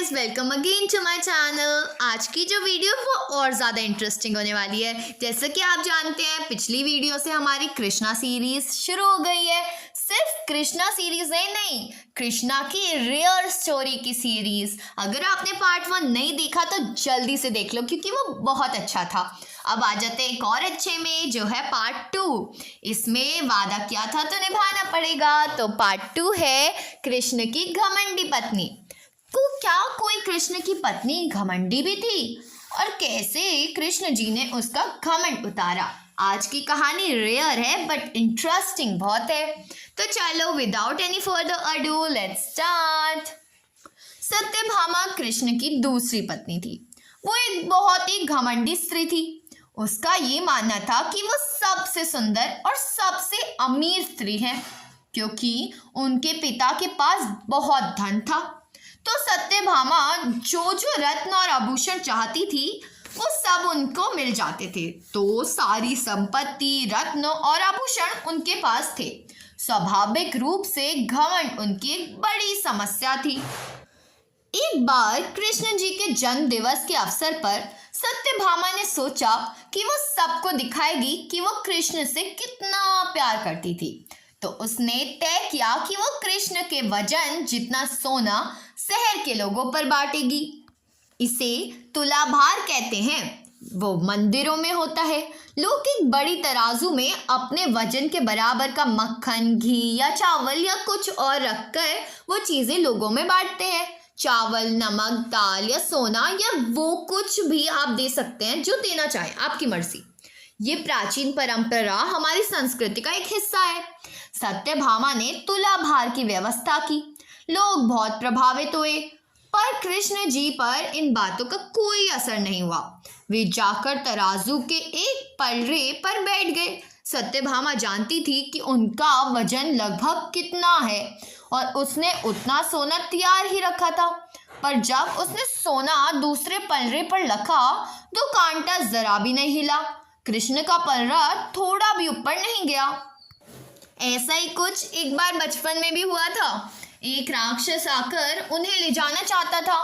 Guys, welcome again to my channel. आज की जो वीडियो वो और ज़्यादा इंटरेस्टिंग होने वाली है। जैसे कि आप जानते हैं, पिछली वीडियो से हमारी कृष्णा सीरीज शुरू हो गई है। सिर्फ कृष्णा सीरीज है नहीं, कृष्णा की रियल स्टोरी की सीरीज। अगर आपने पार्ट 1 नहीं देखा तो जल्दी से देख लो, क्योंकि वो बहुत अच्छा था। अब आ जाते हैं एक और अच्छे में, जो है पार्ट 2। इसमें वादा किया था तो निभाना पड़ेगा। तो पार्ट 2 है कृष्ण की घमंडी पत्नी। तो क्या कोई कृष्ण की पत्नी घमंडी भी थी, और कैसे कृष्ण जी ने उसका घमंड उतारा? आज की कहानी रेयर है बट इंटरेस्टिंग बहुत है। तो चलो, without any further ado, let's start. Satyabhama Krishna की दूसरी पत्नी थी। वो एक बहुत ही घमंडी स्त्री थी। उसका ये मानना था कि वो सबसे सुंदर और सबसे अमीर स्त्री है, क्योंकि उनके पिता के पास बहुत धन था। तो सत्यभामा जो जो रत्न और आभूषण चाहती थी वो सब उनको मिल जाते थे। तो सारी संपत्ति, रत्न और आभूषण उनके पास थे। स्वाभाविक रूप से घमंड उनकी एक बड़ी समस्या थी। एक बार कृष्ण जी के जन्म दिवस के अवसर पर सत्यभामा ने सोचा कि वो सबको दिखाएगी कि वो कृष्ण से कितना प्यार करती थी। तो उसने तय किया कि वो कृष्ण के वजन जितना सोना शहर के लोगों पर बांटेगी। इसे तुलाभार कहते हैं। वो मंदिरों में होता है। लोग एक बड़ी तराजू में अपने वजन के बराबर का मक्खन, घी या चावल या कुछ और रखकर वो चीजें लोगों में बांटते हैं। चावल, नमक, दाल या सोना या वो कुछ भी आप दे सकते हैं, जो देना चाहे, आपकी मर्जी। ये प्राचीन परंपरा हमारी संस्कृति का एक हिस्सा है। सत्यभामा ने तुलाभार की व्यवस्था की। लोग बहुत प्रभावित हुए, पर कृष्ण जी पर इन बातों का कोई असर नहीं हुआ। वे जाकर तराजू के एक पलड़े पर बैठ गए। सत्यभामा जानती थी कि उनका वजन लगभग कितना है, और उसने उतना सोना तैयार ही रखा था। पर जब उसने सोना दूसरे पलड़े पर रखा तो कांटा जरा भी नहीं हिला। कृष्ण का पलड़ा थोड़ा भी ऊपर नहीं गया। ऐसा ही कुछ एक बार बचपन में भी हुआ था। एक राक्षस आकर उन्हें ले जाना चाहता था।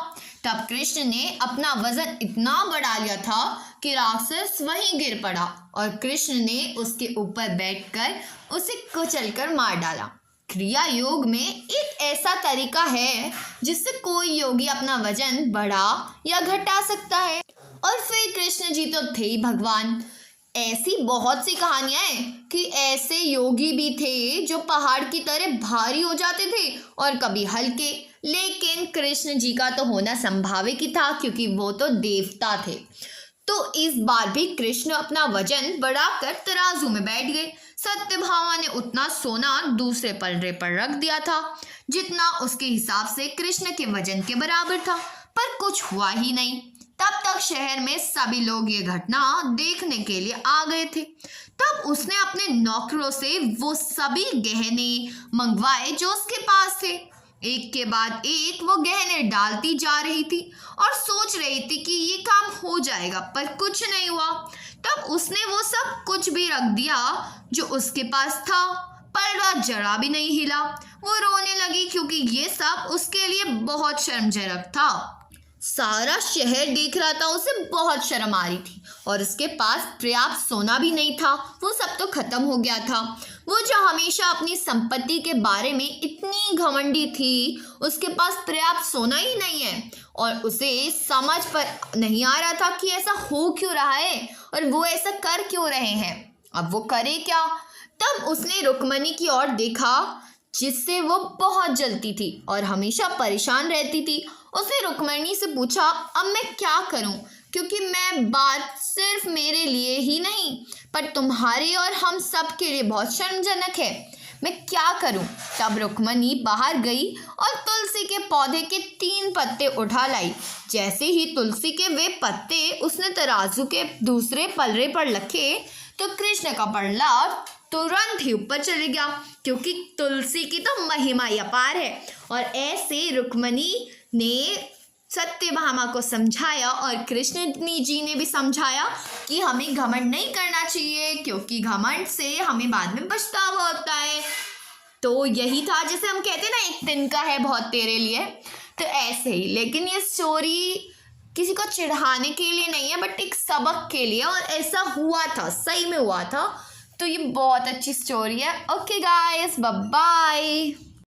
तब कृष्ण ने अपना वजन इतना बढ़ा लिया था कि राक्षस वहीं गिर पड़ा, और कृष्ण ने उसके ऊपर बैठकर उसे कुचलकर मार डाला। क्रिया योग में एक ऐसा तरीका है जिससे कोई योगी अपना वजन बढ़ा या घटा सकता है। और फिर कृष्ण जी तो थे ही भगवान। ऐसी बहुत सी कहानियां हैं कि ऐसे योगी भी थे जो पहाड़ की तरह भारी हो जाते थे और कभी हल्के। लेकिन कृष्ण जी का तो होना संभावित ही था, क्योंकि वो तो देवता थे। तो इस बार भी कृष्ण अपना वजन बढ़ाकर तराजू में बैठ गए। सत्यभामा ने उतना सोना दूसरे पलड़े पर रख दिया था जितना उसके हिसाब से कृष्ण के वजन के बराबर था, पर कुछ हुआ ही नहीं। तब तक शहर में सभी लोग ये घटना देखने के लिए आ गए थे। तब उसने अपने नौकरों से वो सभी गहने मंगवाए जो उसके पास थे। एक के बाद एक वो गहने डालती जा रही थी और सोच रही थी कि ये काम हो जाएगा, पर कुछ नहीं हुआ। तब उसने वो सब कुछ भी रख दिया जो उसके पास था, पलड़ा जरा भी नहीं हिला। वो रोने लगी, क्योंकि ये सब उसके लिए बहुत शर्मजनक था। सारा शहर देख रहा था, उसे बहुत शर्म आ रही थी, और उसके पास पर्याप्त सोना भी नहीं था। वो सब तो खत्म हो गया था। वो जो हमेशा अपनी संपत्ति के बारे में इतनी घमंडी थी, उसके पास पर्याप्त सोना ही नहीं है, और उसे समझ पर नहीं आ रहा था कि ऐसा हो क्यों रहा है और वो ऐसा कर क्यों रहे हैं। अब वो करे क्या? तब उसने रुक्मणी की ओर देखा, जिससे वो बहुत जलती थी और हमेशा परेशान रहती थी। उसने रुक्मणी से पूछा, अब मैं क्या करूं? क्योंकि मैं बात सिर्फ मेरे लिए ही नहीं, पर तुम्हारे और हम सब के लिए बहुत शर्मजनक है। मैं क्या करूं? तब रुक्मणी बाहर गई और तुलसी के पौधे के 3 पत्ते उठा लाई। जैसे ही तुलसी के वे पत्ते उसने तराजू के दूसरे पलड़े पर रखे तो कृष्ण का पलड़ा तुरंत ही ऊपर चले गया, क्योंकि तुलसी की तो महिमा ही अपार है। और ऐसे रुक्मणी ने सत्यभामा को समझाया, और कृष्ण जी ने भी समझाया कि हमें घमंड नहीं करना चाहिए, क्योंकि घमंड से हमें बाद में पछतावा होता है। तो यही था, जैसे हम कहते हैं ना, एक तिनका है बहुत तेरे लिए। तो ऐसे ही, लेकिन ये स्टोरी किसी को चिढ़ाने के लिए नहीं है बट एक सबक के लिए, और ऐसा हुआ था, सही में हुआ था। तो ये बहुत अच्छी स्टोरी है। Okay guys, bye bye.